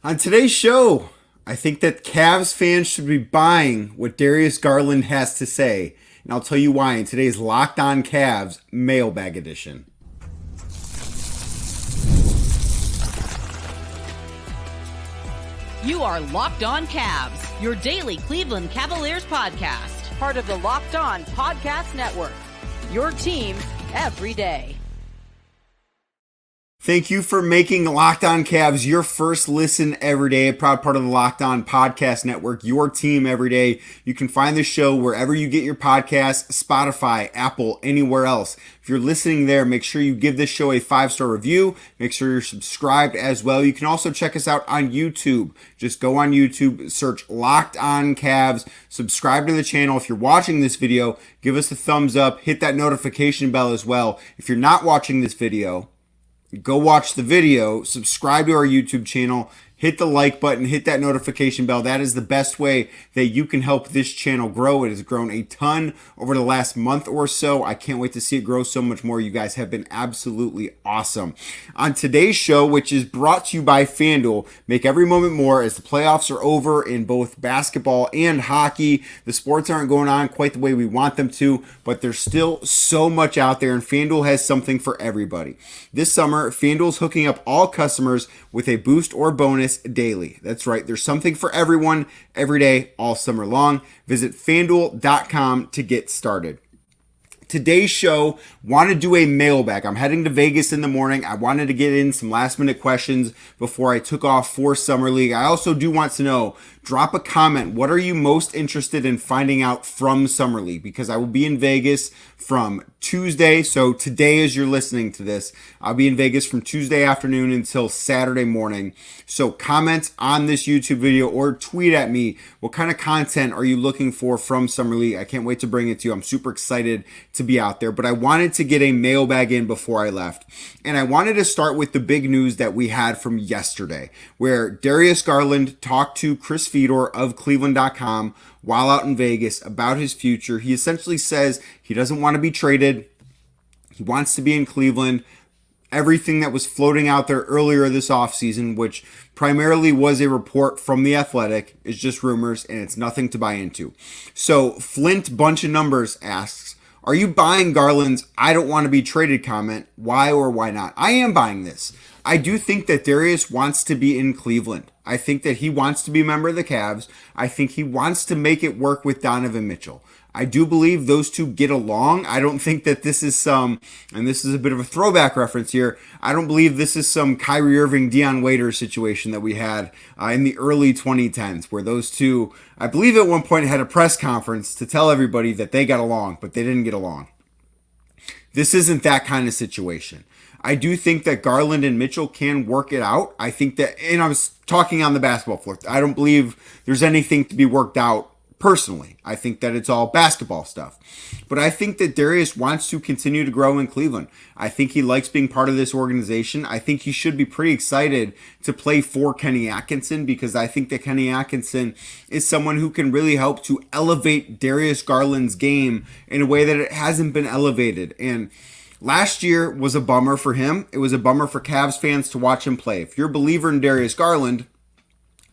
On today's show, I think that Cavs fans should be buying what Darius Garland has to say. And I'll tell you why in today's Locked On Cavs Mailbag Edition. You are Locked On Cavs, your daily Cleveland Cavaliers podcast. Part of the Locked On Podcast Network, your team every day. Thank you for making Locked On Cavs your first listen every day. A proud part of the Locked On Podcast Network, your team every day. You can find the show wherever you get your podcasts, Spotify, Apple, anywhere else. If you're listening there, make sure you give this show a 5-star review. Make sure you're subscribed as well. You can also check us out on YouTube. Just go on YouTube, search Locked On Cavs, subscribe to the channel. If you're watching this video, give us a thumbs up, hit that notification bell as well. If you're not watching this video, go watch the video, subscribe to our YouTube channel, hit the like button, hit that notification bell. That is the best way that you can help this channel grow. It has grown a ton over the last month or so. I can't wait to see it grow so much more. You guys have been absolutely awesome. On today's show, which is brought to you by FanDuel, make every moment more as the playoffs are over in both basketball and hockey. The sports aren't going on quite the way we want them to, but there's still so much out there, and FanDuel has something for everybody. This summer, FanDuel's hooking up all customers with a boost or bonus daily. That's right. There's something for everyone every day, all summer long. Visit FanDuel.com to get started. Today's show, want to do a mailbag. I'm heading to Vegas in the morning. I wanted to get in some last minute questions before I took off for Summer League. I also do want to know, drop a comment. What are you most interested in finding out from Summer League? Because I will be in Vegas from Tuesday. So today as you're listening to this, I'll be in Vegas from Tuesday afternoon until Saturday morning. So comment on this YouTube video or tweet at me. What kind of content are you looking for from Summer League? I can't wait to bring it to you. I'm super excited to be out there, but I wanted to get a mailbag in before I left. And I wanted to start with the big news that we had from yesterday, where Darius Garland talked to Chris Fedor of Cleveland.com while out in Vegas about his future. He essentially says he doesn't want to be traded. He wants to be in Cleveland. Everything that was floating out there earlier this offseason, which primarily was a report from The Athletic, is just rumors and it's nothing to buy into. So Flint Bunch of Numbers asks, are you buying Garland's "I don't want to be traded" comment? Why or why not? I am buying this. I do think that Darius wants to be in Cleveland. I think that he wants to be a member of the Cavs. I think he wants to make it work with Donovan Mitchell. I do believe those two get along. I don't think that this is some, and this is a bit of a throwback reference here, I don't believe this is some Kyrie Irving, Deion Waiters situation that we had in the early 2010s, where those two, I believe at one point had a press conference to tell everybody that they got along, but they didn't get along. This isn't that kind of situation. I do think that Garland and Mitchell can work it out. I think that, and I was talking on the basketball floor, I don't believe there's anything to be worked out personally. I think that it's all basketball stuff. But I think that Darius wants to continue to grow in Cleveland. I think he likes being part of this organization. I think he should be pretty excited to play for Kenny Atkinson, because I think that Kenny Atkinson is someone who can really help to elevate Darius Garland's game in a way that it hasn't been elevated. And last year was a bummer for him. It was a bummer for Cavs fans to watch him play. If you're a believer in Darius Garland,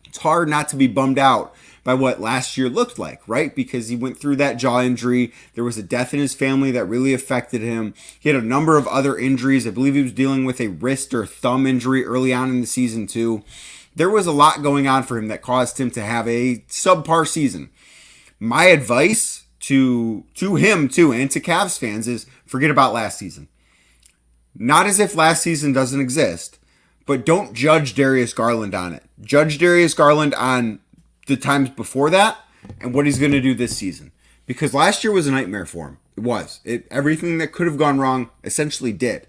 it's hard not to be bummed out by what last year looked like, right? Because he went through that jaw injury. There was a death in his family that really affected him. He had a number of other injuries. I believe he was dealing with a wrist or thumb injury early on in the season too. There was a lot going on for him that caused him to have a subpar season. My advice to him too, and to Cavs fans, is forget about last season. Not as if last season doesn't exist, but don't judge Darius Garland on it. Judge Darius Garland on the times before that and what he's going to do this season. Because last year was a nightmare for him. It was. Everything that could have gone wrong essentially did.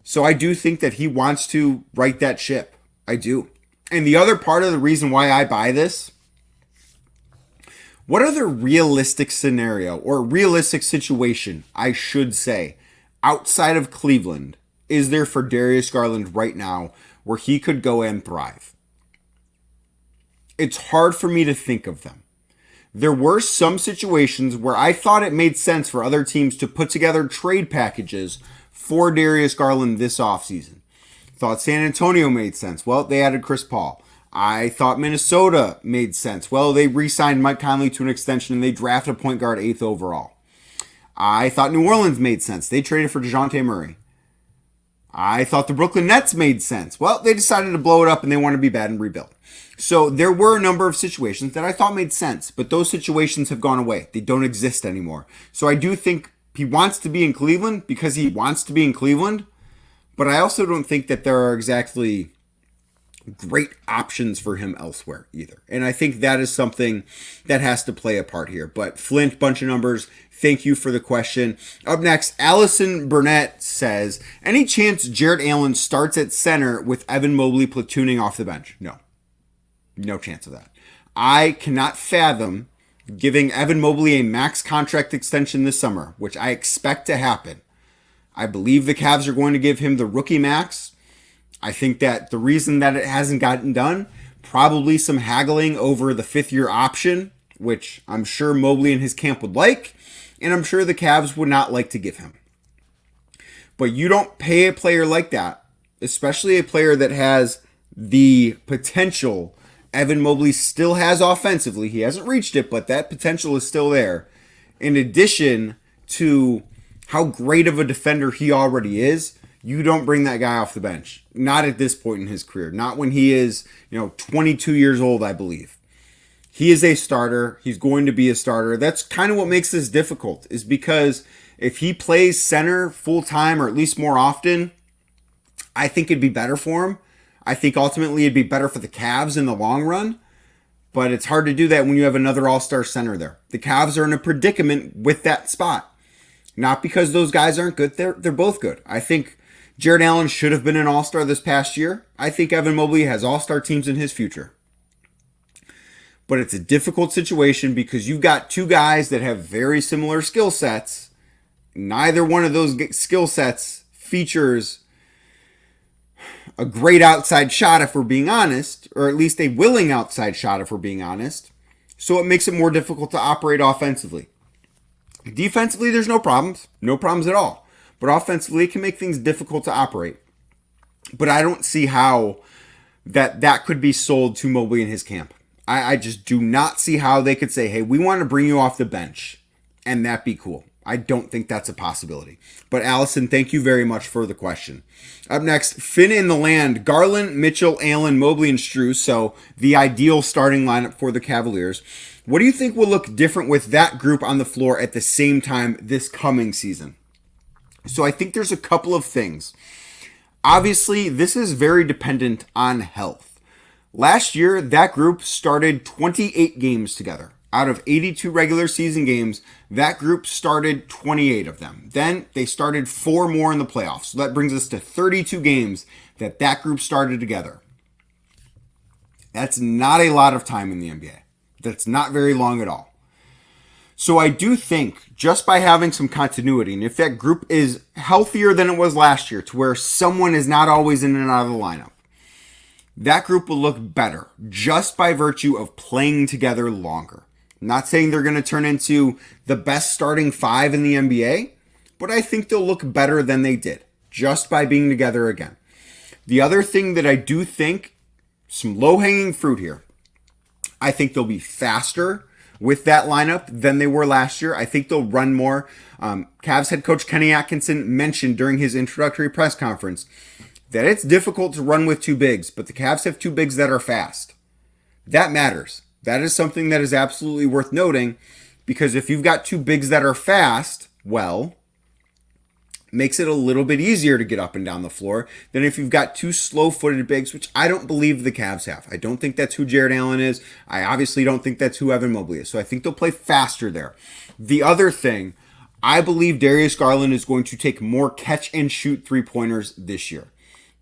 So I do think that he wants to right that ship. I do. And the other part of the reason why I buy this, what other realistic scenario or realistic situation, I should say, outside of Cleveland is there for Darius Garland right now where he could go and thrive? It's hard for me to think of them. There were some situations where I thought it made sense for other teams to put together trade packages for Darius Garland this offseason. Thought San Antonio made sense. Well, they added Chris Paul. I thought Minnesota made sense. Well, they re-signed Mike Conley to an extension and they drafted a point guard 8th overall. I thought New Orleans made sense. They traded for DeJounte Murray. I thought the Brooklyn Nets made sense. Well, they decided to blow it up and they want to be bad and rebuild. So there were a number of situations that I thought made sense, but those situations have gone away. They don't exist anymore. So I do think he wants to be in Cleveland because he wants to be in Cleveland, but I also don't think that there are exactly great options for him elsewhere either. And I think that is something that has to play a part here. But Flint, bunch of numbers. Thank you for the question. Up next, Allison Burnett says, any chance Jarrett Allen starts at center with Evan Mobley platooning off the bench? No. No chance of that. I cannot fathom giving Evan Mobley a max contract extension this summer, which I expect to happen. I believe the Cavs are going to give him the rookie max. I think that the reason that it hasn't gotten done, probably some haggling over the 5th-year option, which I'm sure Mobley and his camp would like, and I'm sure the Cavs would not like to give him. But you don't pay a player like that, especially a player that has the potential Evan Mobley still has offensively. He hasn't reached it, but that potential is still there. In addition to how great of a defender he already is, you don't bring that guy off the bench. Not at this point in his career. Not when he is, 22 years old, I believe. He is a starter. He's going to be a starter. That's kind of what makes this difficult, is because if he plays center full time or at least more often, I think it'd be better for him. I think ultimately it'd be better for the Cavs in the long run. But it's hard to do that when you have another all-star center there. The Cavs are in a predicament with that spot. Not because those guys aren't good. They're both good. I think Jarrett Allen should have been an all-star this past year. I think Evan Mobley has all-star teams in his future. But it's a difficult situation because you've got two guys that have very similar skill sets. Neither one of those skill sets features a great outside shot, if we're being honest, or at least a willing outside shot, if we're being honest. So it makes it more difficult to operate offensively. Defensively, there's no problems. No problems at all. But offensively, it can make things difficult to operate. But I don't see how that could be sold to Mobley and his camp. I just do not see how they could say, hey, we want to bring you off the bench, and that be cool. I don't think that's a possibility. But Allison, thank you very much for the question. Up next, Finn in the land. Garland, Mitchell, Allen, Mobley, and Strus. So the ideal starting lineup for the Cavaliers. What do you think will look different with that group on the floor at the same time this coming season? So I think there's a couple of things. Obviously, this is very dependent on health. Last year, that group started 28 games together. Out of 82 regular season games, that group started 28 of them. Then they started 4 more in the playoffs. So that brings us to 32 games that group started together. That's not a lot of time in the NBA. That's not very long at all. So I do think just by having some continuity, and if that group is healthier than it was last year, to where someone is not always in and out of the lineup, that group will look better just by virtue of playing together longer. I'm not saying they're going to turn into the best starting 5 in the NBA, but I think they'll look better than they did just by being together again. The other thing that I do think, some low-hanging fruit here, I think they'll be faster with that lineup than they were last year. I think they'll run more. Cavs head coach Kenny Atkinson mentioned during his introductory press conference that it's difficult to run with 2 bigs, but the Cavs have 2 bigs that are fast. That matters. That is something that is absolutely worth noting, because if you've got 2 bigs that are fast, well, makes it a little bit easier to get up and down the floor than if you've got 2 slow-footed bigs, which I don't believe the Cavs have. I don't think that's who Jarrett Allen is. I obviously don't think that's who Evan Mobley is. So I think they'll play faster there. The other thing, I believe Darius Garland is going to take more catch-and-shoot three-pointers this year.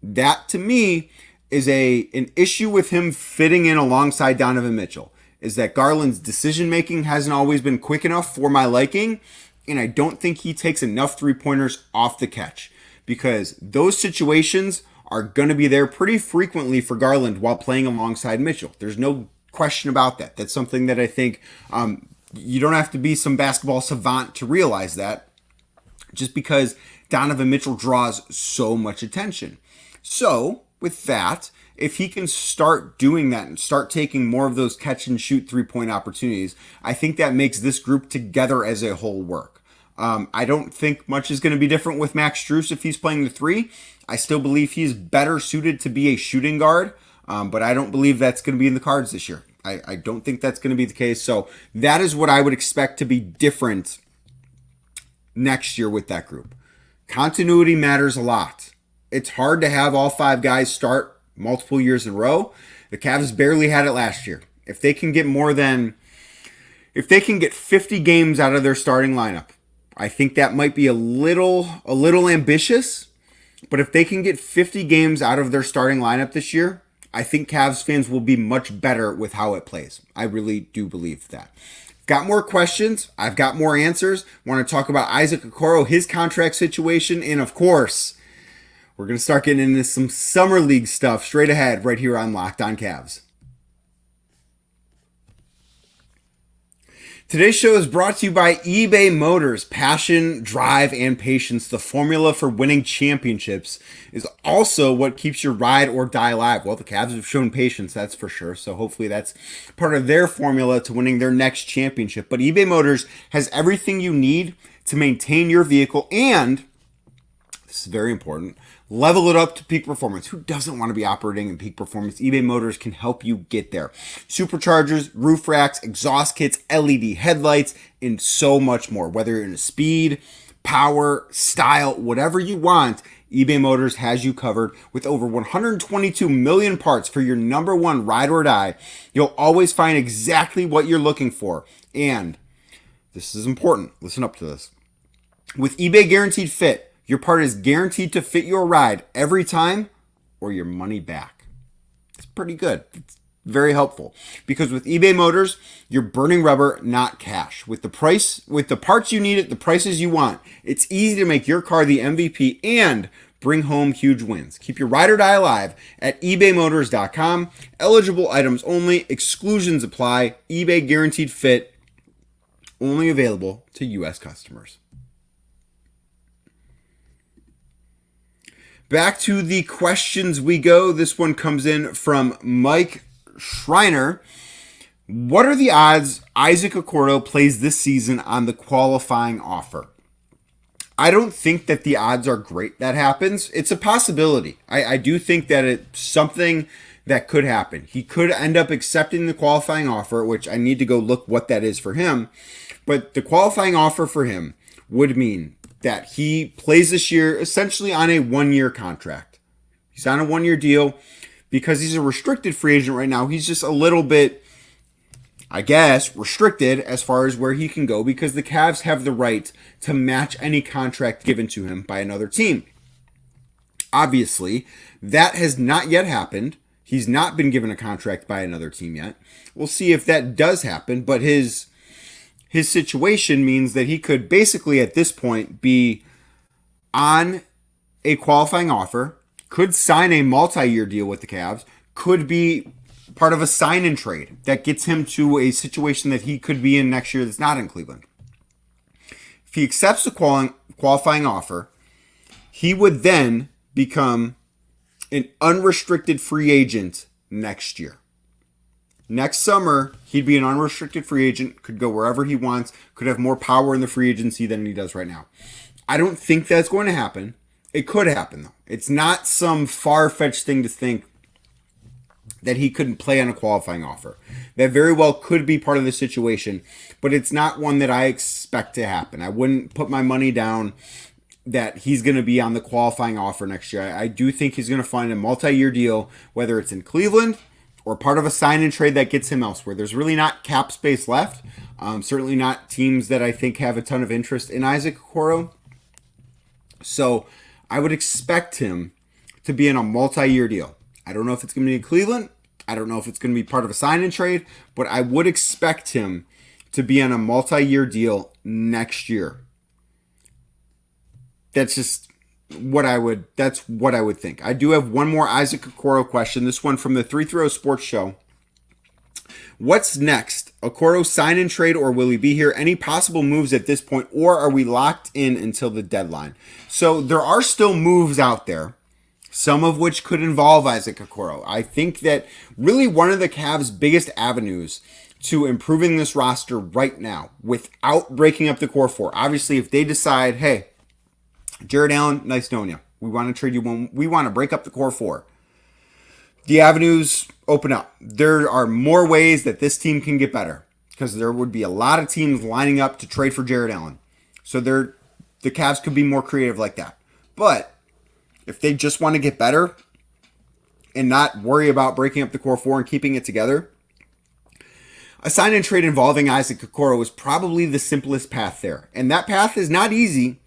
That, to me, is an issue with him fitting in alongside Donovan Mitchell, is that Garland's decision-making hasn't always been quick enough for my liking, and I don't think he takes enough three-pointers off the catch, because those situations are going to be there pretty frequently for Garland while playing alongside Mitchell. There's no question about that. That's something that I think you don't have to be some basketball savant to realize that, just because Donovan Mitchell draws so much attention. So, with that, if he can start doing that and start taking more of those catch and shoot 3-point opportunities, I think that makes this group together as a whole work. I don't think much is going to be different with Max Strus if he's playing the 3. I still believe he's better suited to be a shooting guard, but I don't believe that's going to be in the cards this year. I don't think that's going to be the case. So that is what I would expect to be different next year with that group. Continuity matters a lot. It's hard to have all 5 guys start multiple years in a row. The Cavs barely had it last year. If they can get 50 games out of their starting lineup, I think that might be a little ambitious, but if they can get 50 games out of their starting lineup this year, I think Cavs fans will be much better with how it plays. I really do believe that. Got more questions. I've got more answers. Want to talk about Isaac Accordo, his contract situation, and of course, we're going to start getting into some summer league stuff straight ahead right here on Locked On Cavs. Today's show is brought to you by eBay Motors. Passion, drive, and patience, the formula for winning championships, is also what keeps your ride or die alive. Well, the Cavs have shown patience, that's for sure. So hopefully that's part of their formula to winning their next championship. But eBay Motors has everything you need to maintain your vehicle and, this is very important, level it up to peak performance. Who doesn't want to be operating in peak performance? eBay Motors can help you get there. Superchargers, roof racks, exhaust kits, LED headlights, and so much more. Whether you're into speed, power, style, whatever you want, eBay Motors has you covered. With over 122 million parts for your number one ride or die, you'll always find exactly what you're looking for. And this is important. Listen up to this. With eBay Guaranteed Fit, your part is guaranteed to fit your ride every time or your money back. It's pretty good. It's very helpful because with eBay Motors, you're burning rubber, not cash. With the parts you need at the prices you want, it's easy to make your car the MVP and bring home huge wins. Keep your ride or die alive at ebaymotors.com. Eligible items only. Exclusions apply. eBay Guaranteed Fit. Only available to U.S. customers. Back to the questions we go. This one comes in from Mike Schreiner. What are the odds Isaac Accordo plays this season on the qualifying offer? I don't think that the odds are great that happens. It's a possibility. I do think that it's something that could happen. He could end up accepting the qualifying offer, which I need to go look what that is for him. But the qualifying offer for him would mean that he plays this year essentially on a 1-year contract. He's on a 1-year deal because he's a restricted free agent right now. He's just a little bit, I guess, restricted as far as where he can go because the Cavs have the right to match any contract given to him by another team. Obviously, that has not yet happened. He's not been given a contract by another team yet. We'll see if that does happen, but his situation means that he could basically at this point be on a qualifying offer, could sign a multi-year deal with the Cavs, could be part of a sign-and trade that gets him to a situation that he could be in next year that's not in Cleveland. If he accepts the qualifying offer, he would then become an unrestricted free agent next year. Next summer, he'd be an unrestricted free agent, could go wherever he wants, could have more power in the free agency than he does right now. I don't think that's going to happen. It could happen, though. It's not some far-fetched thing to think that he couldn't play on a qualifying offer. That very well could be part of the situation, but it's not one that I expect to happen. I wouldn't put my money down that he's going to be on the qualifying offer next year. I do think he's going to find a multi-year deal, whether it's in Cleveland or part of a sign and trade that gets him elsewhere. There's really not cap space left. Certainly not teams that I think have a ton of interest in Isaac Accordo. So I would expect him to be in a multi-year deal. I don't know if it's going to be in Cleveland. I don't know if it's going to be part of a sign and trade, but I would expect him to be on a multi-year next year. That's just what I would think. I do have one more Isaac Accordo question. This one from the 330 Sports Show. What's next? Accordo sign and trade, or will he be here? Any possible moves at this point, or are we locked in until the deadline? So there are still moves out there some of which could involve Isaac Accordo. I think that really one of the Cavs' biggest avenues to improving this roster right now without breaking up the core four. Obviously, if they decide, hey, Jared Allen, nice knowing you. We want to trade you when we want to break up the core four. The avenues open up. There are more ways that this team can get better because there would be a lot of teams lining up to trade for Jared Allen. So the Cavs could be more creative like that. But if they just want to get better and not worry about breaking up the core four and keeping it together, a sign and trade involving Isaac Accordo is probably the simplest path there. And that path is not easy.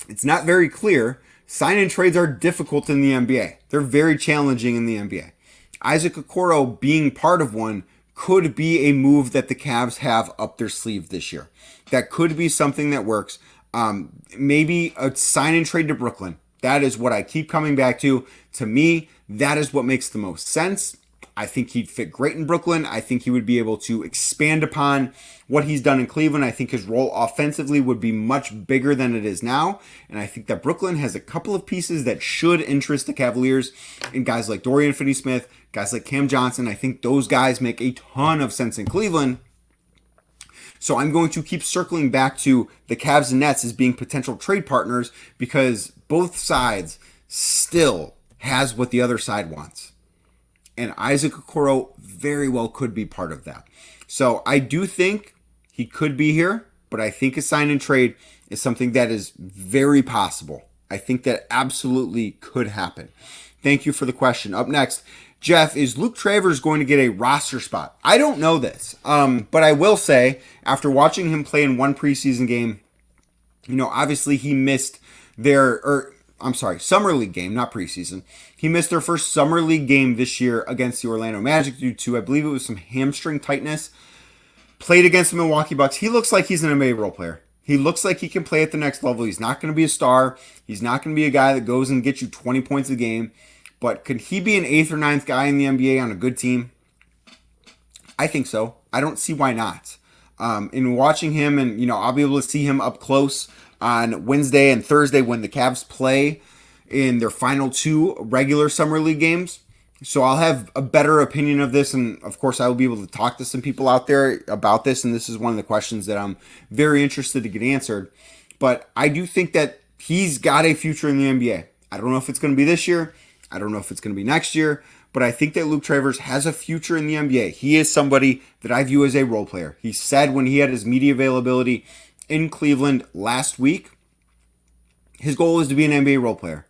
It's not very clear. Sign and trades are difficult in the NBA. They're very challenging in the NBA. Isaac Accordo being part of one could be a move that the Cavs have up their sleeve this year. That could be something that works. Maybe a sign and trade to Brooklyn. That is what I keep coming back to. To me, that is what makes the most sense. I think he'd fit great in Brooklyn. I think he would be able to expand upon what he's done in Cleveland. I think his role offensively would be much bigger than it is now. And I think that Brooklyn has a couple of pieces that should interest the Cavaliers in guys like Dorian Finney-Smith, guys like Cam Johnson. I think those guys make a ton of sense in Cleveland. So I'm going to keep circling back to the Cavs and Nets as being potential trade partners because both sides still has what the other side wants. And Isaac Accordo very well could be part of that. So I do think he could be here, but I think a sign and trade is something that is very possible. I think that absolutely could happen. Thank you for the question. Up next, Jeff, is Luke Travers going to get a roster spot? I don't know this, but I will say, after watching him play in one preseason game, obviously he missed Summer League game, not preseason. He missed their first Summer League game this year against the Orlando Magic due to, I believe it was some hamstring tightness. Played against the Milwaukee Bucks. He looks like he's an NBA role player. He looks like he can play at the next level. He's not going to be a star. He's not going to be a guy that goes and gets you 20 points a game. But could he be an 8th or 9th guy in the NBA on a good team? I think so. I don't see why not. In watching him, and I'll be able to see him up close on Wednesday and Thursday when the Cavs play in their final 2 regular Summer League games. So I'll have a better opinion of this, and of course I will be able to talk to some people out there about this, and this is one of the questions that I'm very interested to get answered. But I do think that he's got a future in the NBA. I don't know if it's going to be this year. I don't know if it's going to be next year, but I think that Luke Travers has a future in the NBA. He is somebody that I view as a role player. He said when he had his media availability in Cleveland last week, his goal is to be an NBA role player.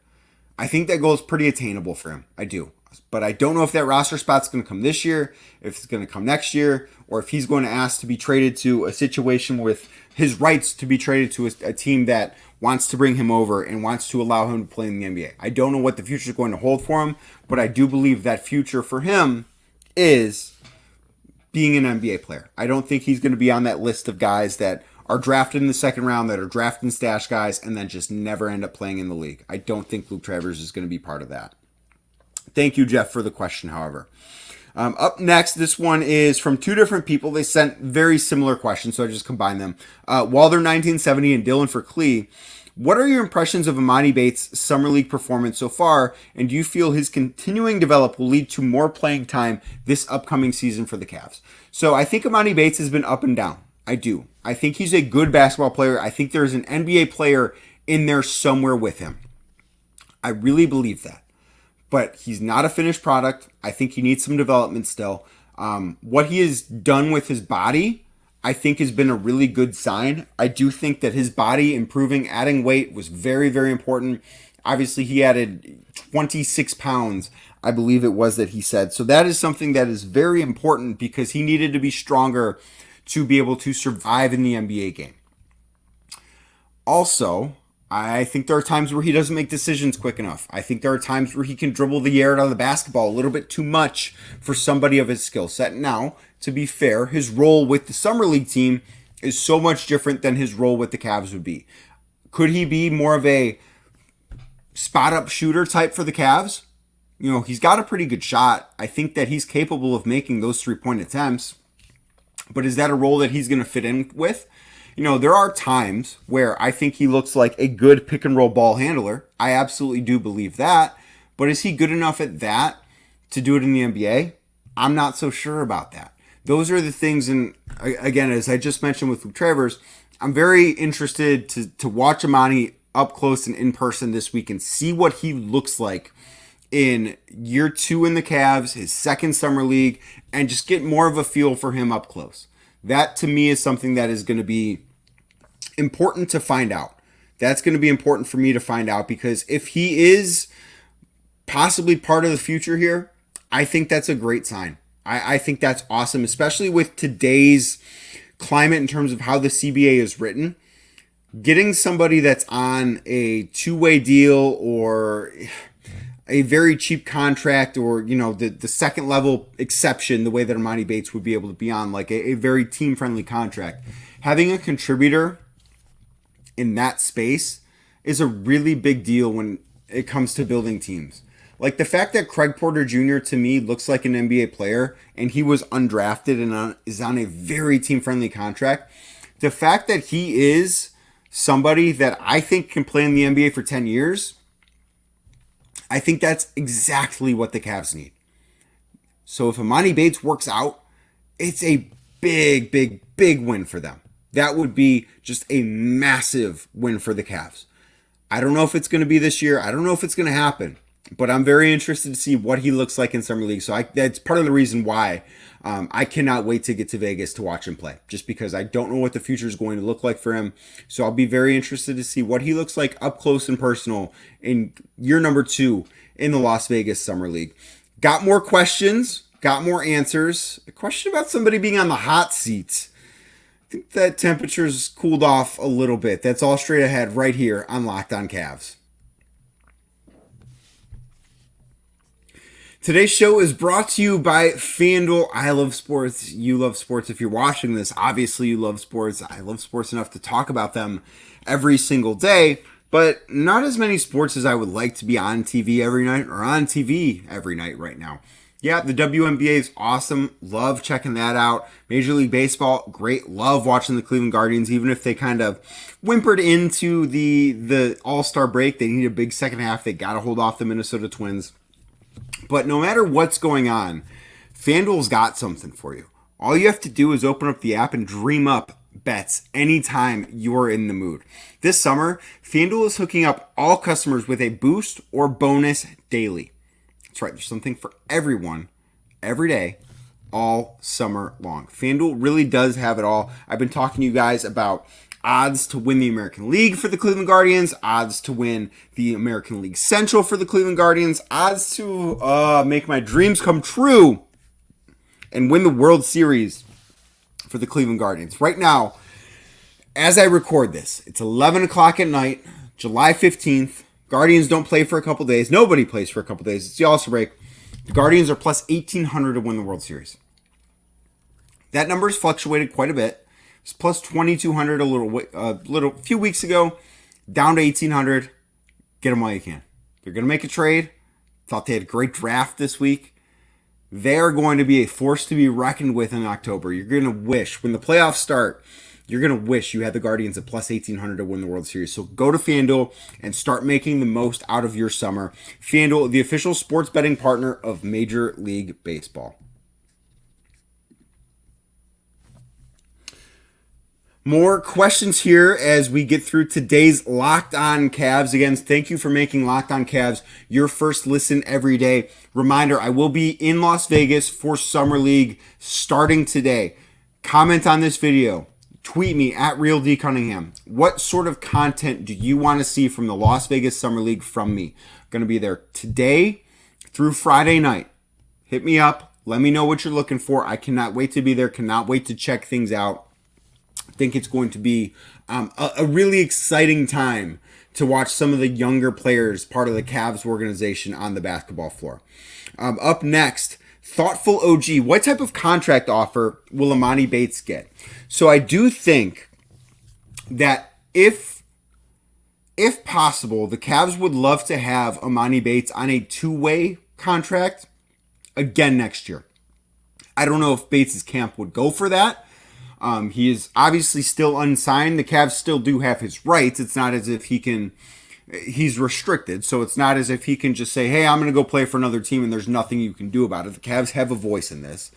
I think that goal is pretty attainable for him. I do. But I don't know if that roster spot's going to come this year, if it's going to come next year, or if he's going to ask to be traded to a situation with his rights to be traded to a team that wants to bring him over and wants to allow him to play in the NBA. I don't know what the future is going to hold for him, but I do believe that future for him is being an NBA player. I don't think he's going to be on that list of guys that are drafted in the second round, that are drafted stash guys, and then just never end up playing in the league. I don't think Luke Travers is going to be part of that. Thank you, Jeff, for the question, however. Up next, this one is from 2 different people. They sent very similar questions, so I just combined them. Walder 1970 and Dylan for Clee. What are your impressions of Emoni Bates' Summer League performance so far, and do you feel his continuing develop will lead to more playing time this upcoming season for the Cavs? So I think Emoni Bates has been up and down. I do. I think he's a good basketball player. I think there's an NBA player in there somewhere with him. I really believe that. But he's not a finished product. I think he needs some development still. What he has done with his body, I think, has been a really good sign. I do think that his body improving, adding weight was very, very important. Obviously, he added 26 pounds, I believe it was that he said. So that is something that is very important because he needed to be stronger to be able to survive in the NBA game. Also, I think there are times where he doesn't make decisions quick enough. I think there are times where he can dribble the air out of the basketball a little bit too much for somebody of his skill set. Now, to be fair, his role with the Summer League team is so much different than his role with the Cavs would be. Could he be more of a spot-up shooter type for the Cavs? He's got a pretty good shot. I think that he's capable of making those 3-point attempts. But is that a role that he's going to fit in with? There are times where I think he looks like a good pick-and-roll ball handler. I absolutely do believe that. But is he good enough at that to do it in the NBA? I'm not so sure about that. Those are the things, and again, as I just mentioned with Travers, I'm very interested to watch Emoni up close and in person this week and see what he looks like in year 2 in the Cavs, his second summer league, and just get more of a feel for him up close. That, to me, is something that is going to be important to find out. That's going to be important for me to find out, because if he is possibly part of the future here, I think that's a great sign. I think that's awesome, especially with today's climate in terms of how the CBA is written. Getting somebody that's on a two-way deal or a very cheap contract, or, you know, the second level exception, the way that Emoni Bates would be able to be on, like a very team-friendly contract. Having a contributor in that space is a really big deal when it comes to building teams. Like the fact that Craig Porter Jr. to me looks like an NBA player, and he was undrafted and is on a very team-friendly contract. The fact that he is somebody that I think can play in the NBA for 10 years, I think that's exactly what the Cavs need. So if Emoni Bates works out, it's a big, big, big win for them. That would be just a massive win for the Cavs. I don't know if it's going to be this year. I don't know if it's going to happen. But I'm very interested to see what he looks like in Summer League. So that's part of the reason why I cannot wait to get to Vegas to watch him play. Just because I don't know what the future is going to look like for him. So I'll be very interested to see what he looks like up close and personal in year number 2 in the Las Vegas Summer League. Got more questions. Got more answers. A question about somebody being on the hot seat. I think that temperature's cooled off a little bit. That's all straight ahead right here on Locked On Cavs. Today's show is brought to you by FanDuel. I love sports. You love sports. If you're watching this, obviously you love sports. I love sports enough to talk about them every single day, but not as many sports as I would like to be on TV every night or on TV every night right now. Yeah, the WNBA is awesome. Love checking that out. Major League Baseball, great. Love watching the Cleveland Guardians, even if they kind of whimpered into the All-Star break. They need a big second half. They got to hold off the Minnesota Twins. But no matter what's going on, FanDuel's got something for you. All you have to do is open up the app and dream up bets anytime you're in the mood. This summer, FanDuel is hooking up all customers with a boost or bonus daily. That's right, there's something for everyone, every day, all summer long. FanDuel really does have it all. I've been talking to you guys about odds to win the American League for the Cleveland Guardians, odds to win the American League Central for the Cleveland Guardians, odds to make my dreams come true and win the World Series for the Cleveland Guardians. Right now, as I record this, it's 11 o'clock at night, July 15th. Guardians don't play for a couple days. Nobody plays for a couple days. It's the All-Star break. The Guardians are plus 1,800 to win the World Series. That number has fluctuated quite a bit. It's plus 2,200 a few weeks ago, down to 1,800. Get them while you can. They're going to make a trade. Thought they had a great draft this week. They're going to be a force to be reckoned with in October. You're going to wish, when the playoffs start, you're going to wish you had the Guardians at plus 1,800 to win the World Series. So go to FanDuel and start making the most out of your summer. FanDuel, the official sports betting partner of Major League Baseball. More questions here as we get through today's Locked On Cavs. Again, thank you for making Locked On Cavs your first listen every day. Reminder, I will be in Las Vegas for Summer League starting today. Comment on this video. Tweet me at RealDCunningham. What sort of content do you want to see from the Las Vegas Summer League from me? I'm going to be there today through Friday night. Hit me up. Let me know what you're looking for. I cannot wait to be there. Cannot wait to check things out. I think it's going to be a really exciting time to watch some of the younger players, part of the Cavs organization, on the basketball floor. Up next, Thoughtful OG. What type of contract offer will Emoni Bates get? So I do think that if possible, the Cavs would love to have Emoni Bates on a two-way contract again next year. I don't know if Bates' camp would go for that. He is obviously still unsigned. The Cavs still do have his rights. It's not as if he can he's restricted. So it's not as if he can just say, hey, I'm going to go play for another team and there's nothing you can do about it. The Cavs have a voice in this.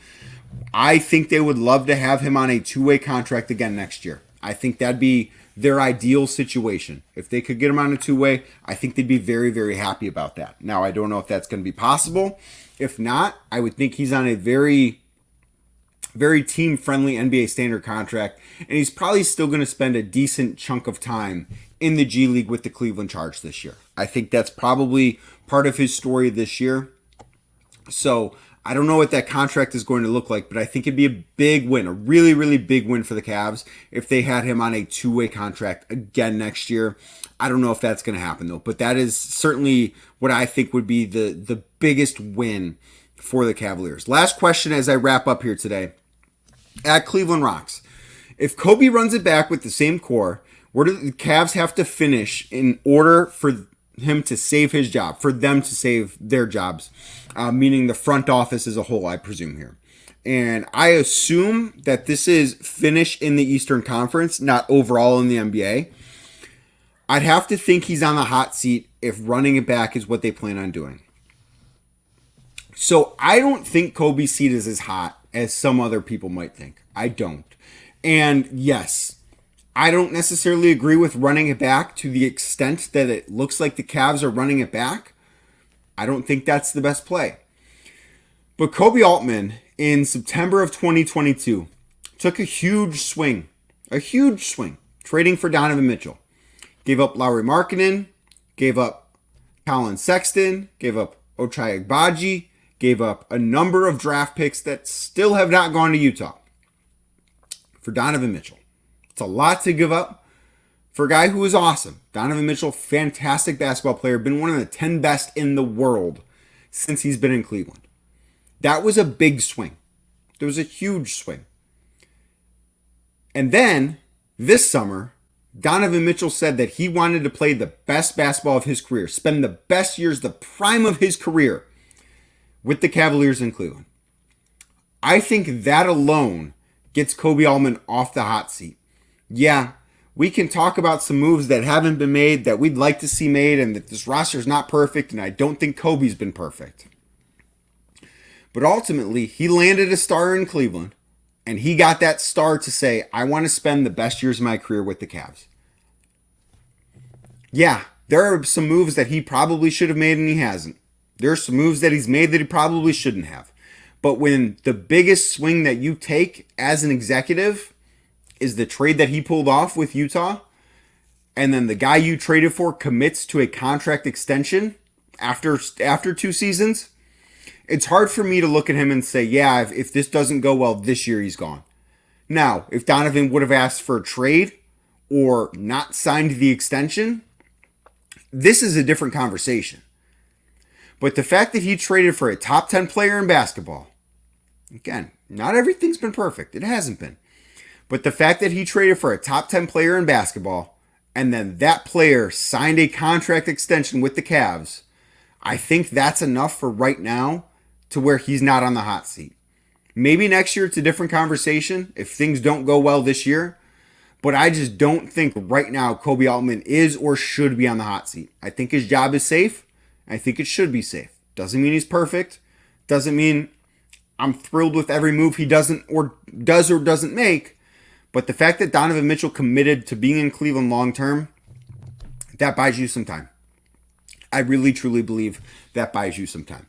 I think they would love to have him on a two-way contract again next year. I think that'd be their ideal situation. If they could get him on a two-way, I think they'd be very, very happy about that. Now, I don't know if that's going to be possible. If not, I would think he's on a very, very team-friendly NBA standard contract, and he's probably still going to spend a decent chunk of time in the G League with the Cleveland Charge this year. I think that's probably part of his story this year. So I don't know what that contract is going to look like, but I think it'd be a big win, a really, really big win for the Cavs if they had him on a two-way contract again next year. I don't know if that's going to happen, though, but that is certainly what I think would be the biggest win for the Cavaliers. Last question as I wrap up here today. At Cleveland Rocks, if Kobe runs it back with the same core, where do the Cavs have to finish in order for him to save his job, for them to save their jobs, meaning the front office as a whole, I presume here. And I assume that this is finish in the Eastern Conference, not overall in the NBA. I'd have to think he's on the hot seat if running it back is what they plan on doing. So I don't think Kobe's seat is as hot as some other people might think. I don't. And yes, I don't necessarily agree with running it back to the extent that it looks like the Cavs are running it back. I don't think that's the best play. But Kobe Altman in September of 2022 took a huge swing, trading for Donovan Mitchell. Gave up Lauri Markkanen, gave up Colin Sexton, gave up Ochai Agbaji, gave up a number of draft picks that still have not gone to Utah for Donovan Mitchell. It's a lot to give up for a guy who is awesome. Donovan Mitchell, fantastic basketball player, been one of the 10 best in the world since he's been in Cleveland. That was a big swing. There was a huge swing. And then, this summer, Donovan Mitchell said that he wanted to play the best basketball of his career, spend the best years, the prime of his career, with the Cavaliers in Cleveland. I think that alone gets Kobe Altman off the hot seat. Yeah, we can talk about some moves that haven't been made that we'd like to see made and that this roster is not perfect, and I don't think Kobe's been perfect. But ultimately, he landed a star in Cleveland, and he got that star to say, I want to spend the best years of my career with the Cavs. Yeah, there are some moves that he probably should have made and he hasn't. There are some moves that he's made that he probably shouldn't have. But when the biggest swing that you take as an executive is the trade that he pulled off with Utah, and then the guy you traded for commits to a contract extension after 2 seasons, it's hard for me to look at him and say, yeah, if this doesn't go well this year, he's gone. Now, if Donovan would have asked for a trade or not signed the extension, this is a different conversation. But the fact that he traded for a top 10 player in basketball, again, not everything's been perfect. It hasn't been. But the fact that he traded for a top 10 player in basketball, and then that player signed a contract extension with the Cavs, I think that's enough for right now to where he's not on the hot seat. Maybe next year it's a different conversation if things don't go well this year. But I just don't think right now Kobe Altman is or should be on the hot seat. I think his job is safe. I think it should be safe. Doesn't mean he's perfect. Doesn't mean I'm thrilled with every move he does or doesn't make. But the fact that Donovan Mitchell committed to being in Cleveland long term, that buys you some time. I really, truly believe that buys you some time.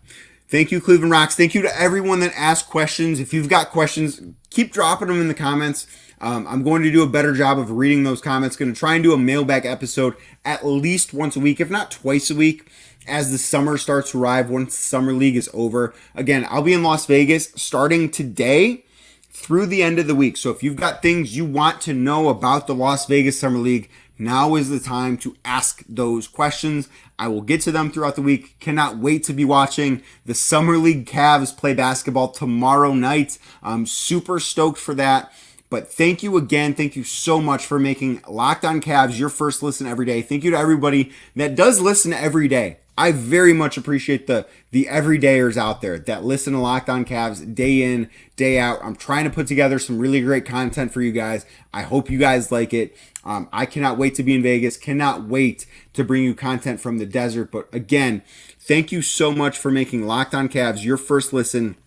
Thank you, Cleveland Rocks. Thank you to everyone that asked questions. If you've got questions, keep dropping them in the comments. I'm going to do a better job of reading those comments. Going to try and do a mailbag episode at least once a week, if not twice a week, as the summer starts to arrive, once the summer league is over. Again, I'll be in Las Vegas starting today through the end of the week. So if you've got things you want to know about the Las Vegas Summer League, now is the time to ask those questions. I will get to them throughout the week. Cannot wait to be watching the Summer League Cavs play basketball tomorrow night. I'm super stoked for that. But thank you again. Thank you so much for making Locked On Cavs your first listen every day. Thank you to everybody that does listen every day. I very much appreciate the everydayers out there that listen to Locked On Cavs day in, day out. I'm trying to put together some really great content for you guys. I hope you guys like it. I cannot wait to be in Vegas. Cannot wait to bring you content from the desert. But again, thank you so much for making Locked On Cavs your first listen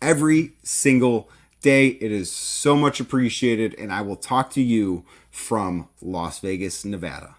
every single day. It is so much appreciated, and I will talk to you from Las Vegas, Nevada.